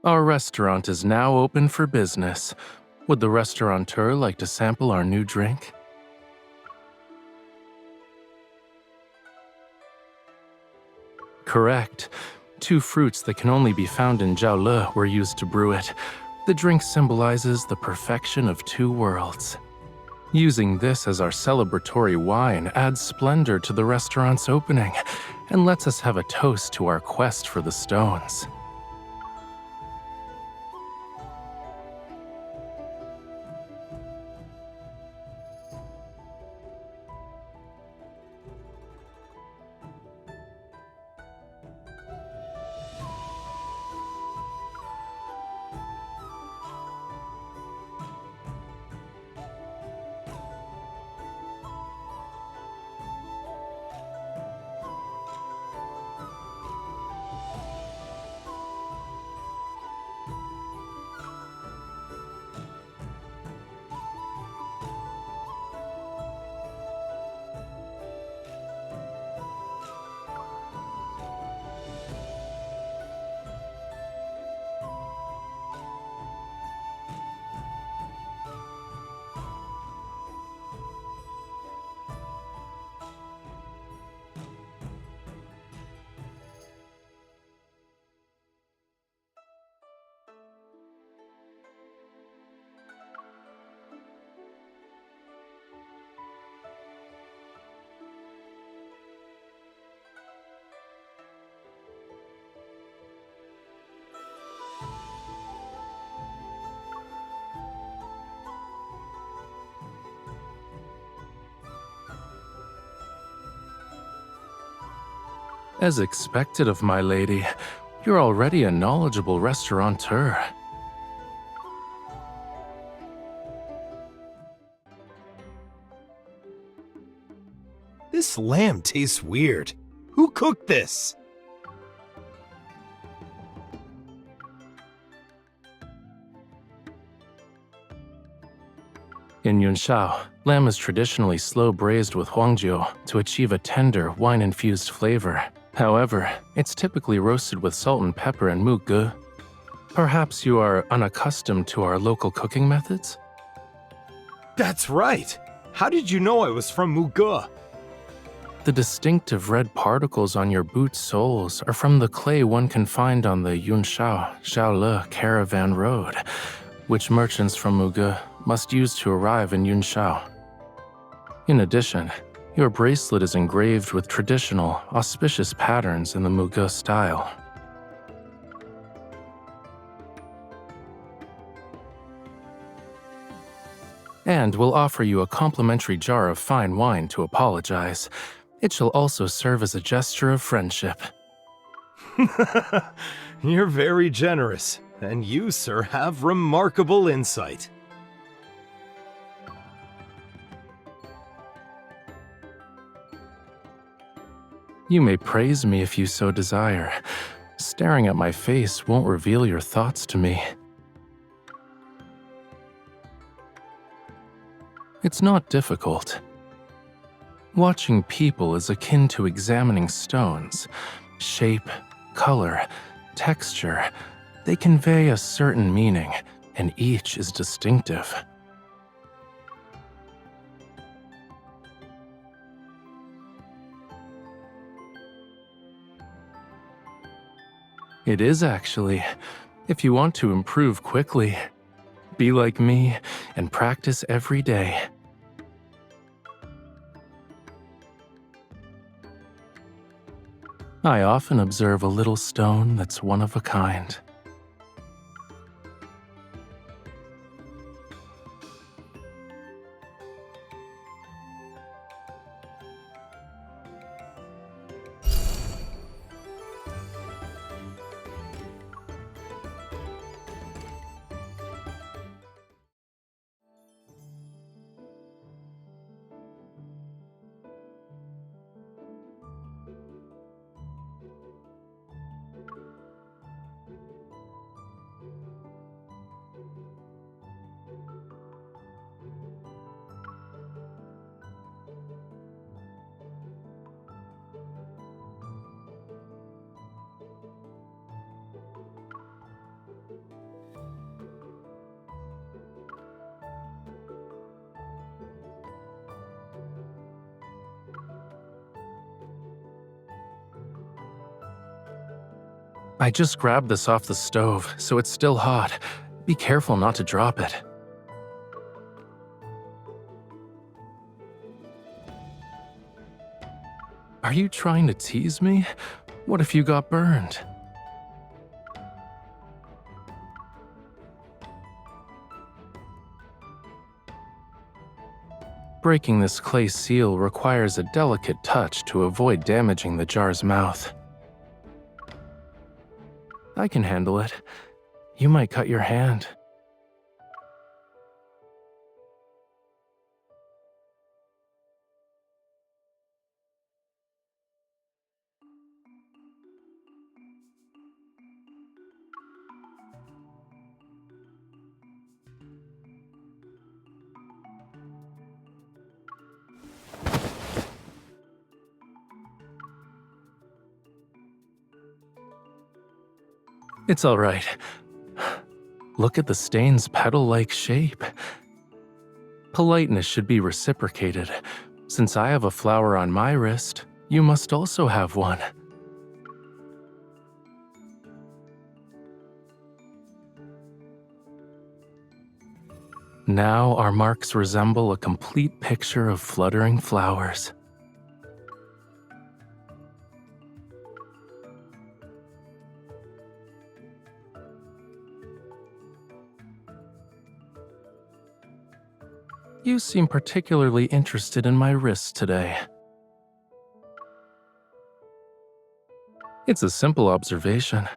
Our restaurant is now open for business. Would the restaurateur like to sample our new drink? Correct. 2 fruits that can only be found in Jiaole were used to brew it. The drink symbolizes the perfection of 2 worlds. Using this as our celebratory wine adds splendor to the restaurant's opening and lets us have a toast to our quest for the stones. As expected of my lady, you're already a knowledgeable restaurateur. This lamb tastes weird. Who cooked this? In Yunshao, lamb is traditionally slow braised with huangjiu to achieve a tender, wine-infused flavor. However, it's typically roasted with salt and pepper and muge. Perhaps you are unaccustomed to our local cooking methods? That's right. How did you know I was from Muge? The distinctive red particles on your boot soles are from the clay one can find on the Yunshao-Jiaole caravan road, which merchants from Muge must use to arrive in Yunshao. In addition, your bracelet is engraved with traditional, auspicious patterns in the Muge style. And we'll offer you a complimentary jar of fine wine to apologize. It shall also serve as a gesture of friendship. You're very generous, and you, sir, have remarkable insight. You may praise me if you so desire. Staring at my face won't reveal your thoughts to me. It's not difficult. Watching people is akin to examining stones. Shape, color, texture, they convey a certain meaning, and each is distinctive. It is actually, if you want to improve quickly. Be like me and practice every day. I often observe a little stone that's one of a kind. I just grabbed this off the stove, so it's still hot. Be careful not to drop it. Are you trying to tease me? What if you got burned? Breaking this clay seal requires a delicate touch to avoid damaging the jar's mouth. I can handle it. You might cut your hand. It's all right. Look at the stain's petal-like shape. Politeness should be reciprocated. Since I have a flower on my wrist, you must also have one. Now our marks resemble a complete picture of fluttering flowers. You seem particularly interested in my wrist today. It's a simple observation.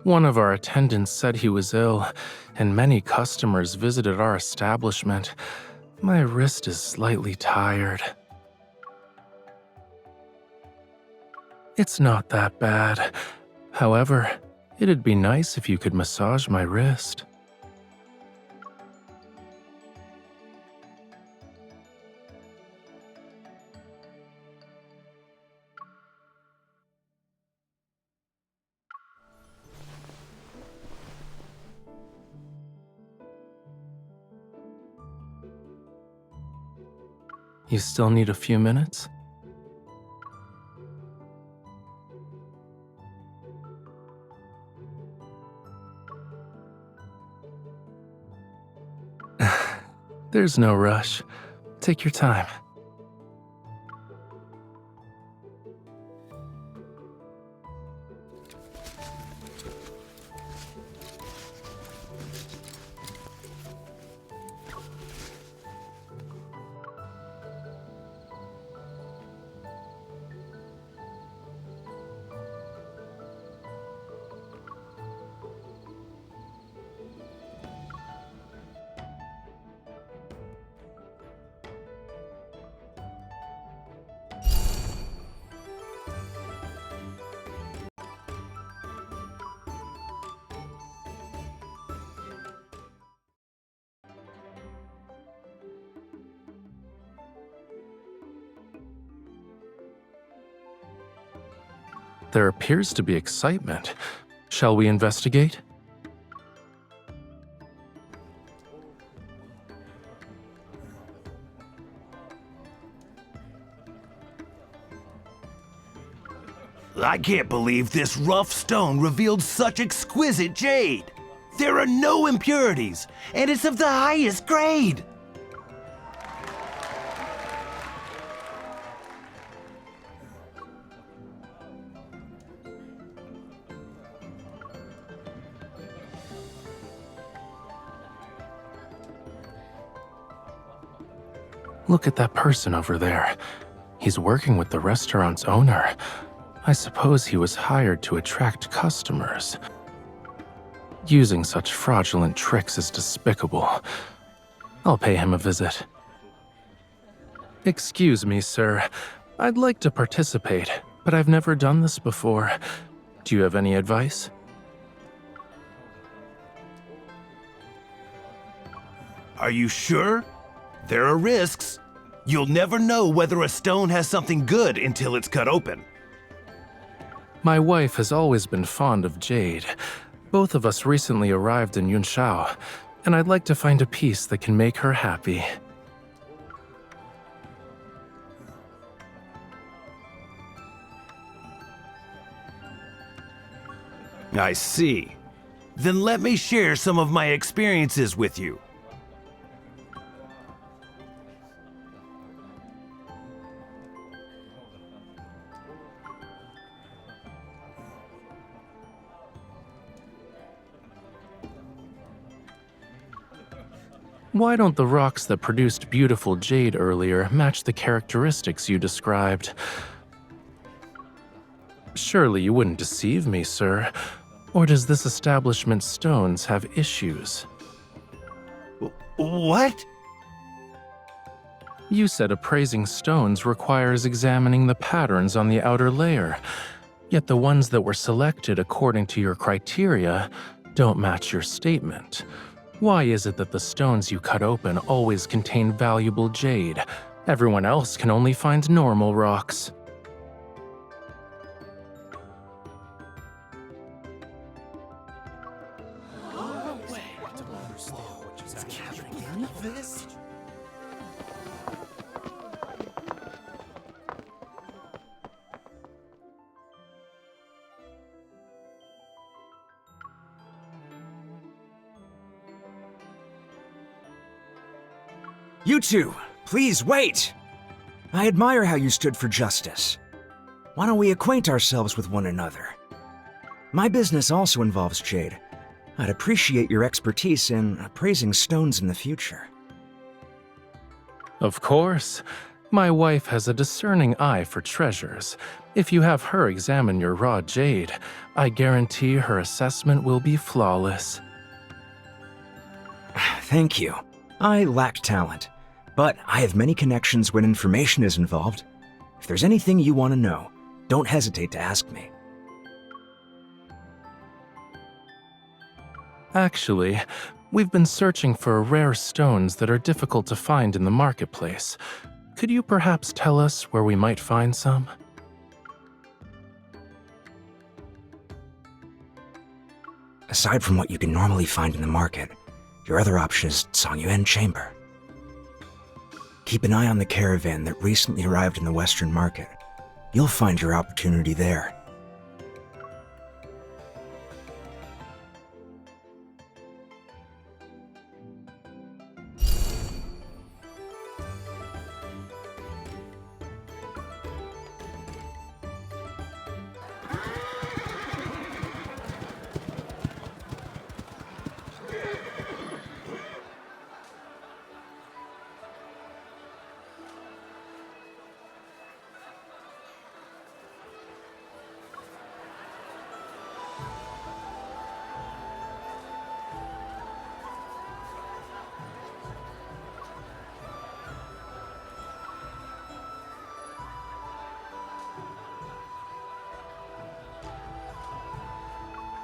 One of our attendants said he was ill, and many customers visited our establishment. My wrist is slightly tired. It's not that bad. However, it'd be nice if you could massage my wrist. You still need a few minutes? There's no rush. Take your time. There appears to be excitement. Shall we investigate? I can't believe this rough stone revealed such exquisite jade. There are no impurities, and it's of the highest grade. Look at that person over there. He's working with the restaurant's owner. I suppose he was hired to attract customers. Using such fraudulent tricks is despicable. I'll pay him a visit. Excuse me, sir. I'd like to participate, but I've never done this before. Do you have any advice? Are you sure? There are risks. You'll never know whether a stone has something good until it's cut open. My wife has always been fond of jade. Both of us recently arrived in Yunshao, and I'd like to find a piece that can make her happy. I see. Then let me share some of my experiences with you. Why don't the rocks that produced beautiful jade earlier match the characteristics you described? Surely you wouldn't deceive me, sir. Or does this establishment's stones have issues? What? You said appraising stones requires examining the patterns on the outer layer, yet the ones that were selected according to your criteria don't match your statement. Why is it that the stones you cut open always contain valuable jade? Everyone else can only find normal rocks. You two, please wait! I admire how you stood for justice. Why don't we acquaint ourselves with one another? My business also involves jade. I'd appreciate your expertise in appraising stones in the future. Of course. My wife has a discerning eye for treasures. If you have her examine your raw jade, I guarantee her assessment will be flawless. Thank you. I lack talent, but I have many connections when information is involved. If there's anything you want to know, don't hesitate to ask me. Actually, we've been searching for rare stones that are difficult to find in the marketplace. Could you perhaps tell us where we might find some? Aside from what you can normally find in the market, your other option is Songyuan Chamber. Keep an eye on the caravan that recently arrived in the Western market. You'll find your opportunity there.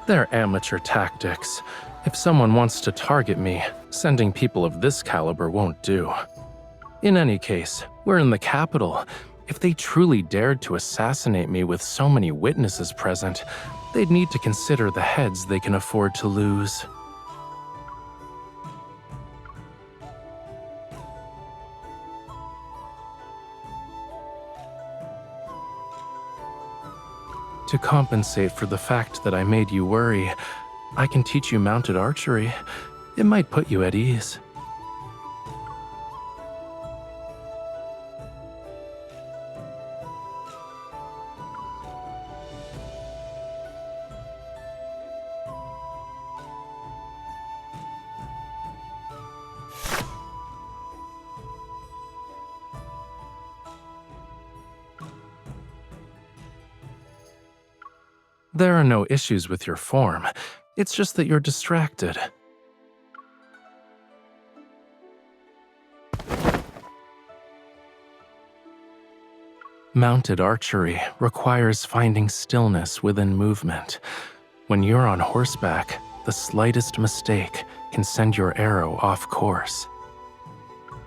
They're amateur tactics. If someone wants to target me, sending people of this caliber won't do. In any case, we're in the capital. If they truly dared to assassinate me with so many witnesses present, they'd need to consider the heads they can afford to lose. To compensate for the fact that I made you worry, I can teach you mounted archery. It might put you at ease. There are no issues with your form. It's just that you're distracted. Mounted archery requires finding stillness within movement. When you're on horseback, the slightest mistake can send your arrow off course.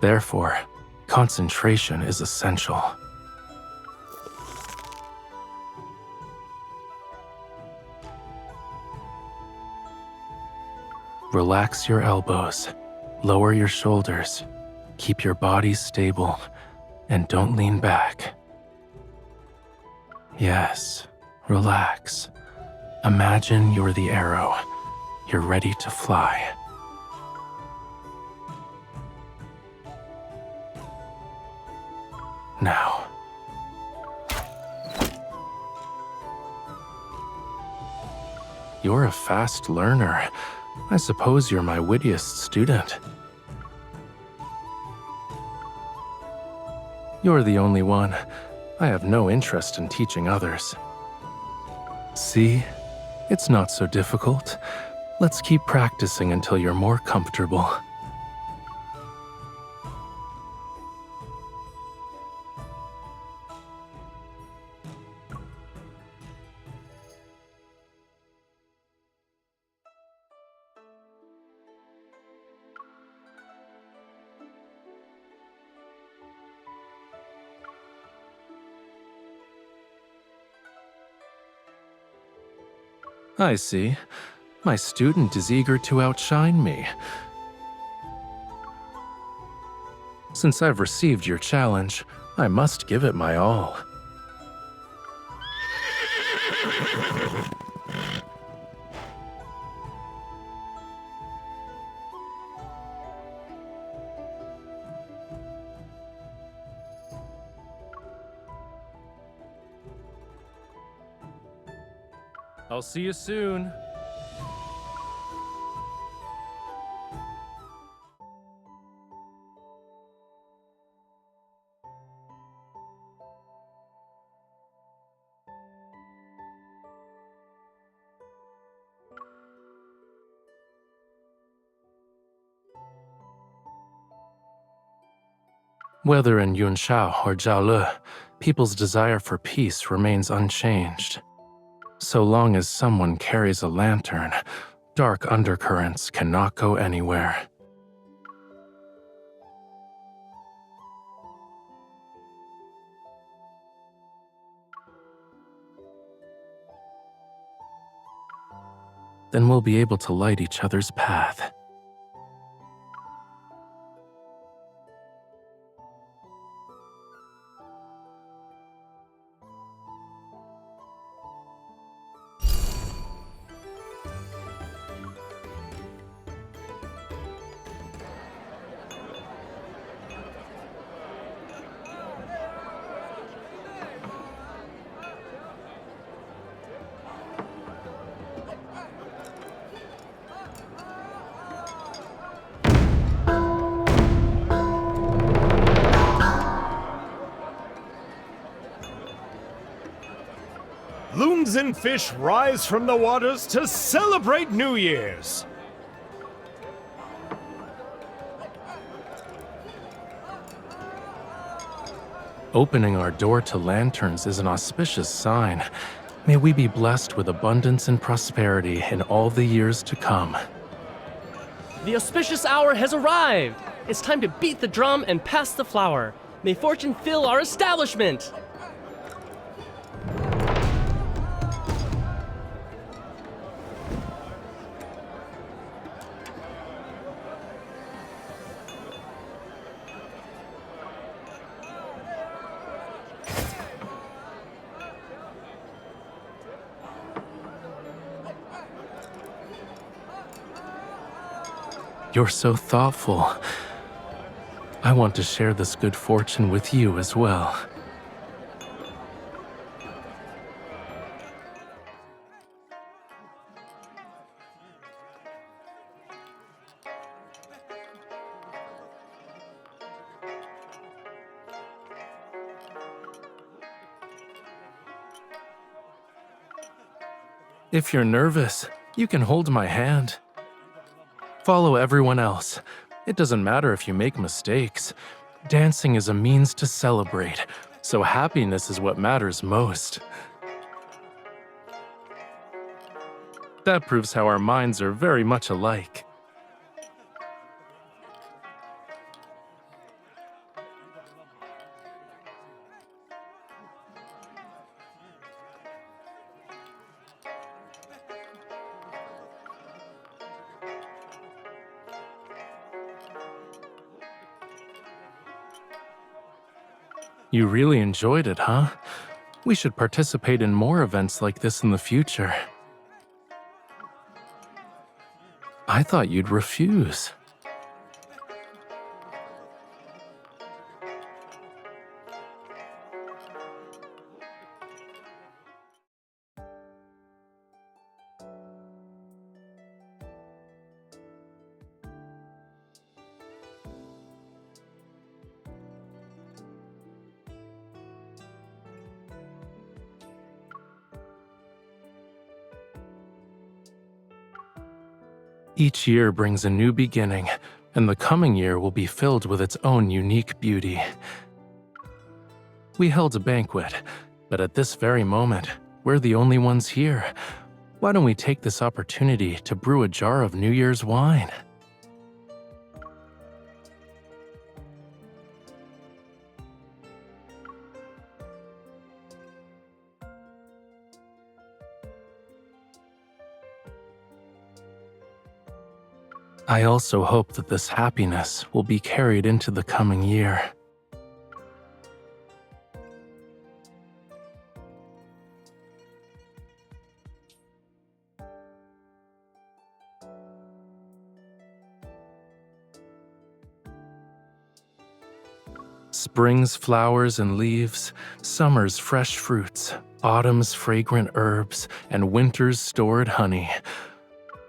Therefore, concentration is essential. Relax your elbows, lower your shoulders, keep your body stable, and don't lean back. Yes, relax. Imagine you're the arrow. You're ready to fly. Now. You're a fast learner. I suppose you're my wittiest student. You're the only one. I have no interest in teaching others. See? It's not so difficult. Let's keep practicing until you're more comfortable. I see. My student is eager to outshine me. Since I've received your challenge, I must give it my all. I'll see you soon. Whether in Yunshao or Jiaole, people's desire for peace remains unchanged. So long as someone carries a lantern, dark undercurrents cannot go anywhere. Then we'll be able to light each other's path. Loons and fish rise from the waters to celebrate New Year's. Opening our door to lanterns is an auspicious sign. May we be blessed with abundance and prosperity in all the years to come. The auspicious hour has arrived! It's time to beat the drum and pass the flower. May fortune fill our establishment! You're so thoughtful. I want to share this good fortune with you as well. If you're nervous, you can hold my hand. Follow everyone else. It doesn't matter if you make mistakes. Dancing is a means to celebrate, so happiness is what matters most. That proves how our minds are very much alike. You really enjoyed it, huh? We should participate in more events like this in the future. I thought you'd refuse. Each year brings a new beginning, and the coming year will be filled with its own unique beauty. We held a banquet, but at this very moment, we're the only ones here. Why don't we take this opportunity to brew a jar of New Year's wine? I also hope that this happiness will be carried into the coming year. Spring's flowers and leaves, summer's fresh fruits, autumn's fragrant herbs, and winter's stored honey.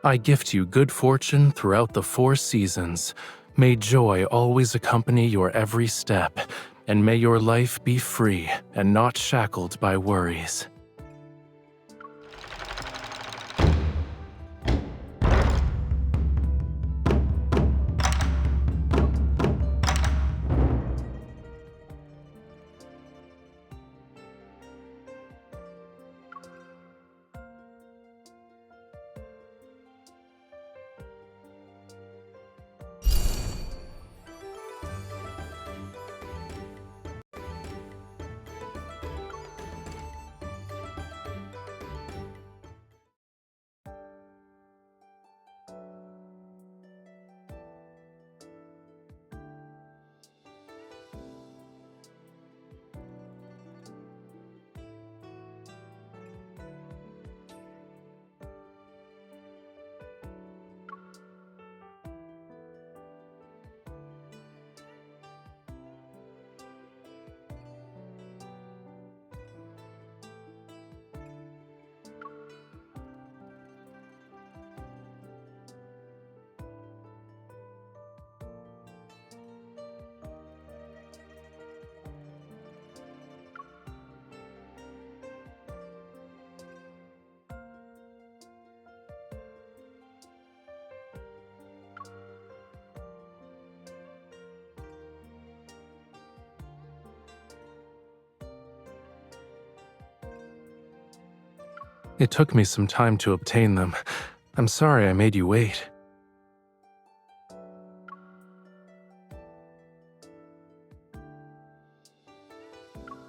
I gift you good fortune throughout the 4 seasons. May joy always accompany your every step, and may your life be free and not shackled by worries. It took me some time to obtain them. I'm sorry I made you wait.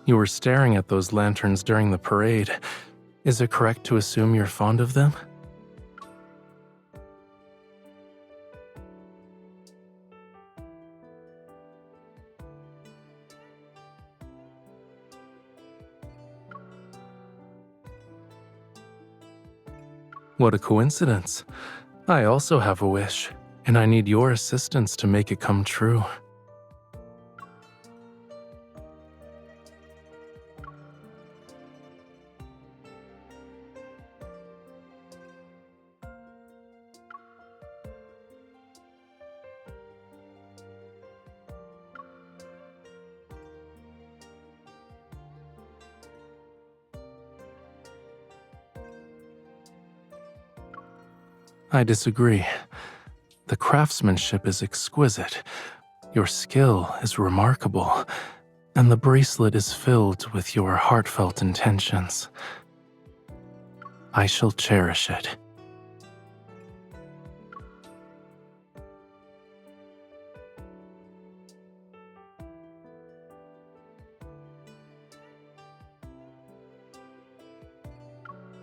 You were staring at those lanterns during the parade. Is it correct to assume you're fond of them? What a coincidence. I also have a wish, and I need your assistance to make it come true. I disagree. The craftsmanship is exquisite, your skill is remarkable, and the bracelet is filled with your heartfelt intentions. I shall cherish it.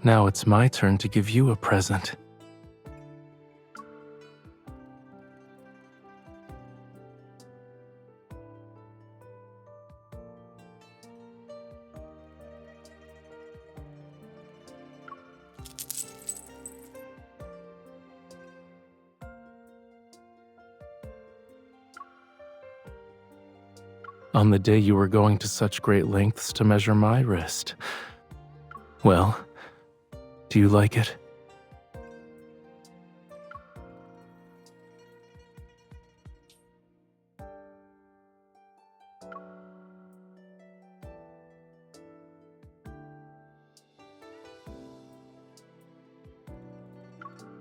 Now it's my turn to give you a present. On the day you were going to such great lengths to measure my wrist. Well, do you like it?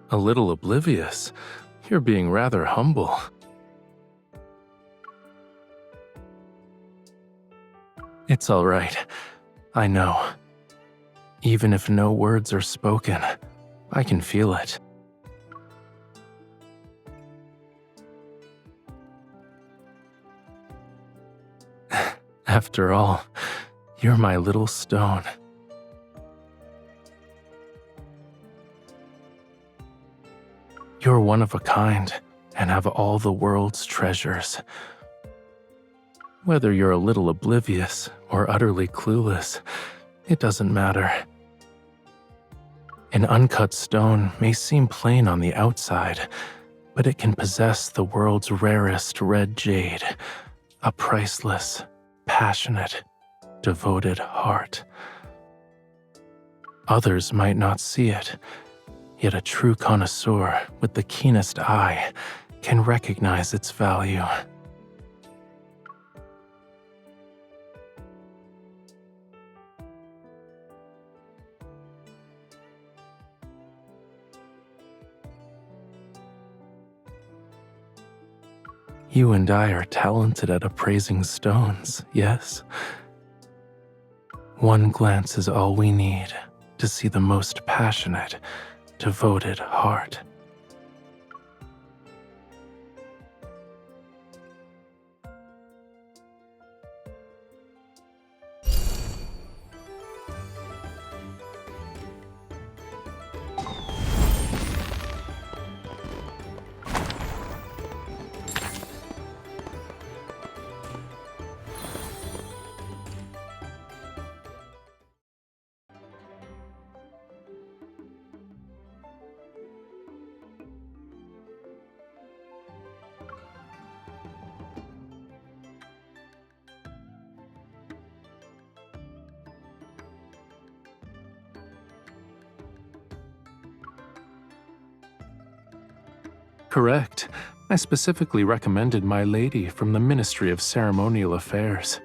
A little oblivious. You're being rather humble. It's all right. I know. Even if no words are spoken, I can feel it. After all, you're my little stone. You're one of a kind and have all the world's treasures. Whether you're a little oblivious or utterly clueless, it doesn't matter. An uncut stone may seem plain on the outside, but it can possess the world's rarest red jade, a priceless, passionate, devoted heart. Others might not see it, yet a true connoisseur with the keenest eye can recognize its value. You and I are talented at appraising stones, yes? One glance is all we need to see the most passionate, devoted heart. Correct. I specifically recommended my lady from the Ministry of Ceremonial Affairs.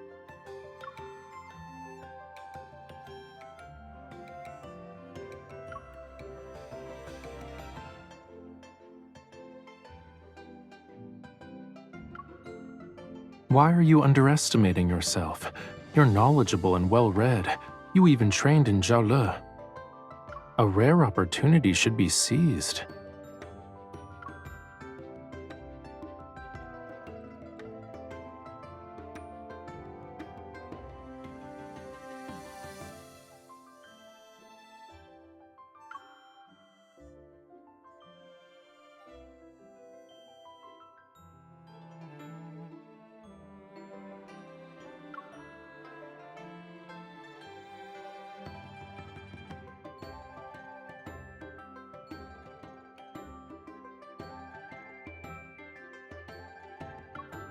Why are you underestimating yourself? You're knowledgeable and well-read. You even trained in Jiaole. A rare opportunity should be seized.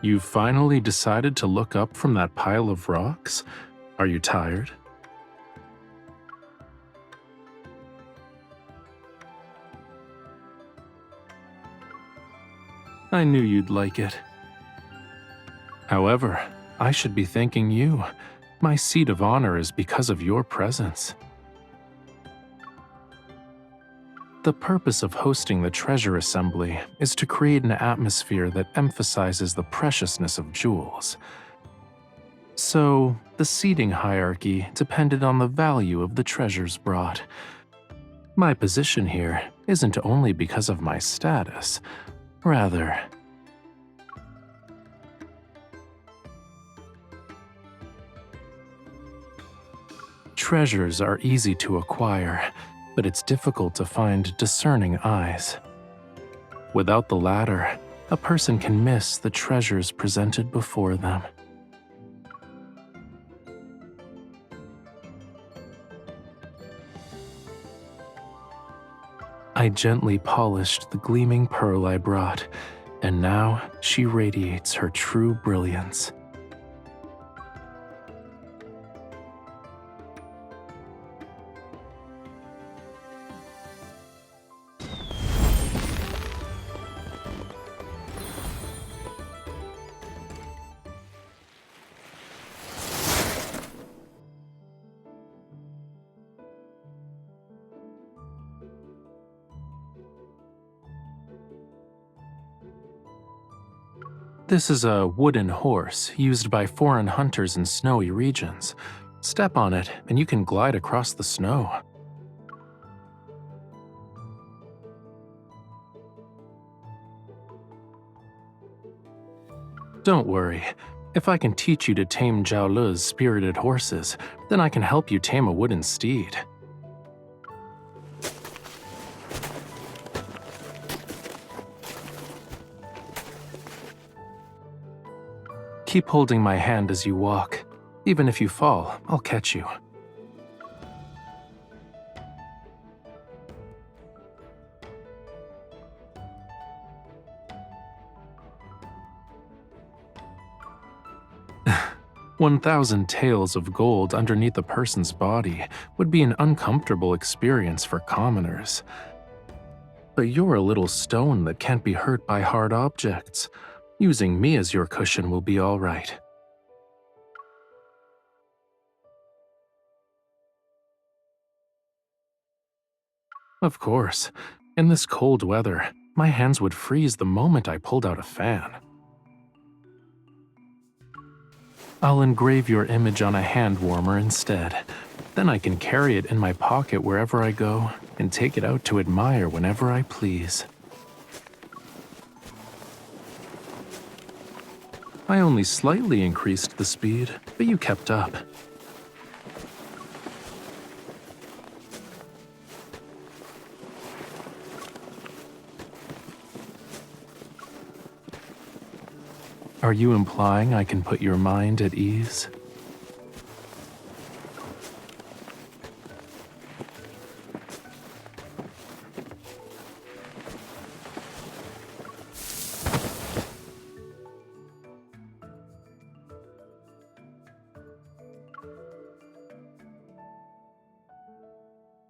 You finally decided to look up from that pile of rocks? Are you tired? I knew you'd like it. However, I should be thanking you. My seat of honor is because of your presence. The purpose of hosting the Treasure Assembly is to create an atmosphere that emphasizes the preciousness of jewels. So, the seating hierarchy depended on the value of the treasures brought. My position here isn't only because of my status, rather, treasures are easy to acquire, but it's difficult to find discerning eyes. Without the latter, a person can miss the treasures presented before them. I gently polished the gleaming pearl I brought, and now she radiates her true brilliance. This is a wooden horse used by foreign hunters in snowy regions. Step on it, and you can glide across the snow. Don't worry. If I can teach you to tame Zhao Le's spirited horses, then I can help you tame a wooden steed. Keep holding my hand as you walk. Even if you fall, I'll catch you. $1,000 taels of gold underneath a person's body would be an uncomfortable experience for commoners. But you're a little stone that can't be hurt by hard objects. Using me as your cushion will be all right. Of course, in this cold weather, my hands would freeze the moment I pulled out a fan. I'll engrave your image on a hand warmer instead. Then I can carry it in my pocket wherever I go and take it out to admire whenever I please. I only slightly increased the speed, but you kept up. Are you implying I can put your mind at ease?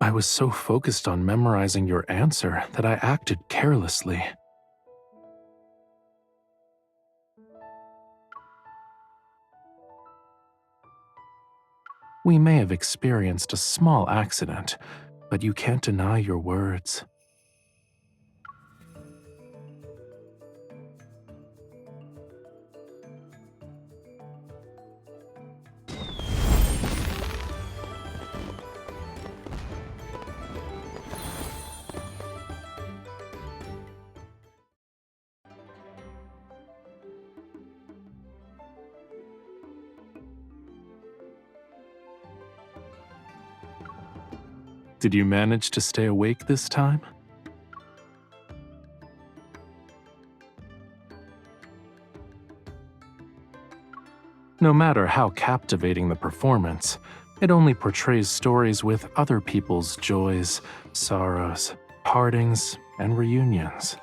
I was so focused on memorizing your answer that I acted carelessly. We may have experienced a small accident, but you can't deny your words. Did you manage to stay awake this time? No matter how captivating the performance, it only portrays stories with other people's joys, sorrows, partings, and reunions.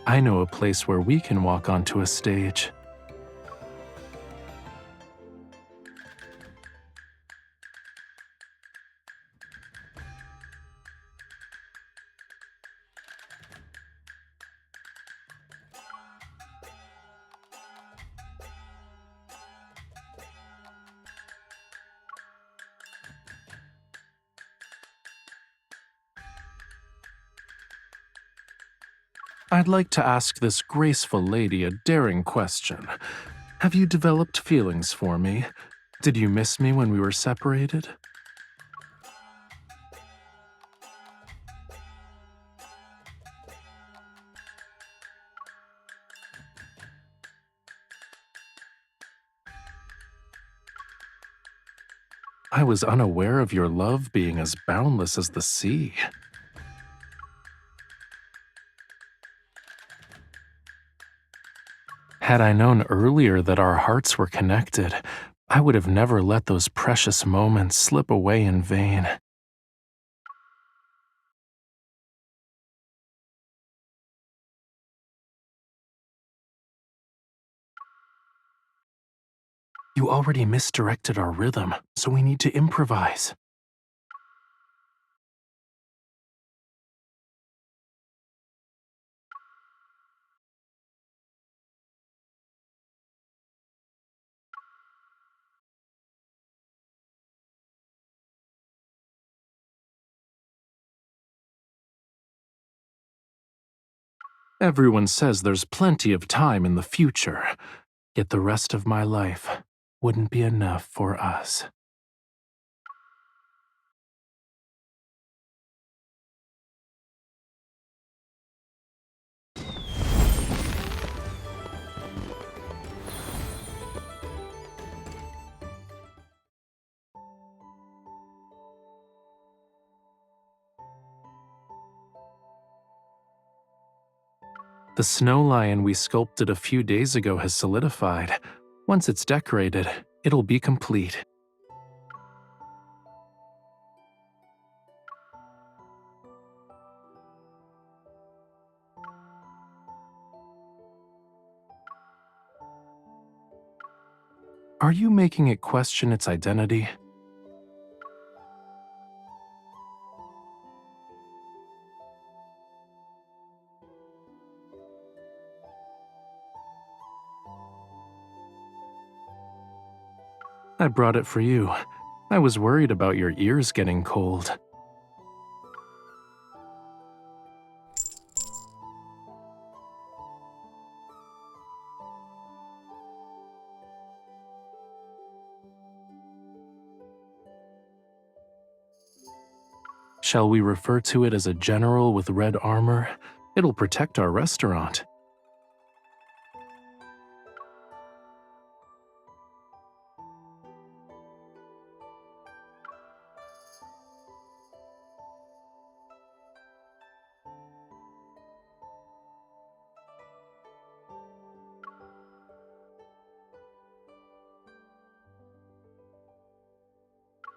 I know a place where we can walk onto a stage. I'd like to ask this graceful lady a daring question. Have you developed feelings for me? Did you miss me when we were separated? I was unaware of your love being as boundless as the sea. Had I known earlier that our hearts were connected, I would have never let those precious moments slip away in vain. You already misdirected our rhythm, so we need to improvise. Everyone says there's plenty of time in the future, yet the rest of my life wouldn't be enough for us. The snow lion we sculpted a few days ago has solidified. Once it's decorated, it'll be complete. Are you making it question its identity? I brought it for you. I was worried about your ears getting cold. Shall we refer to it as a general with red armor? It'll protect our restaurant.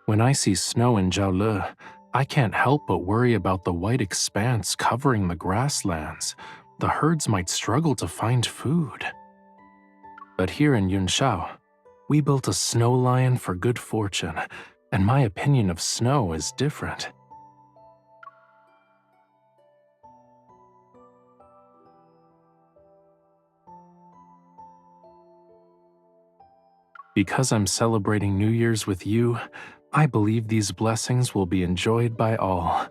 When I see snow in Jiaole, I can't help but worry about the white expanse covering the grasslands. The herds might struggle to find food. But here in Yunshao, we built a snow lion for good fortune, and my opinion of snow is different. Because I'm celebrating New Year's with you, I believe these blessings will be enjoyed by all.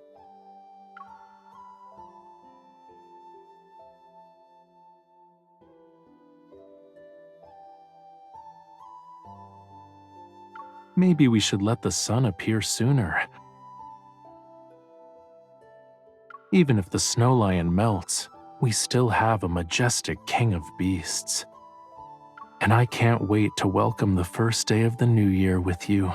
Maybe we should let the sun appear sooner. Even if the snow lion melts, we still have a majestic king of beasts. And I can't wait to welcome the first day of the new year with you.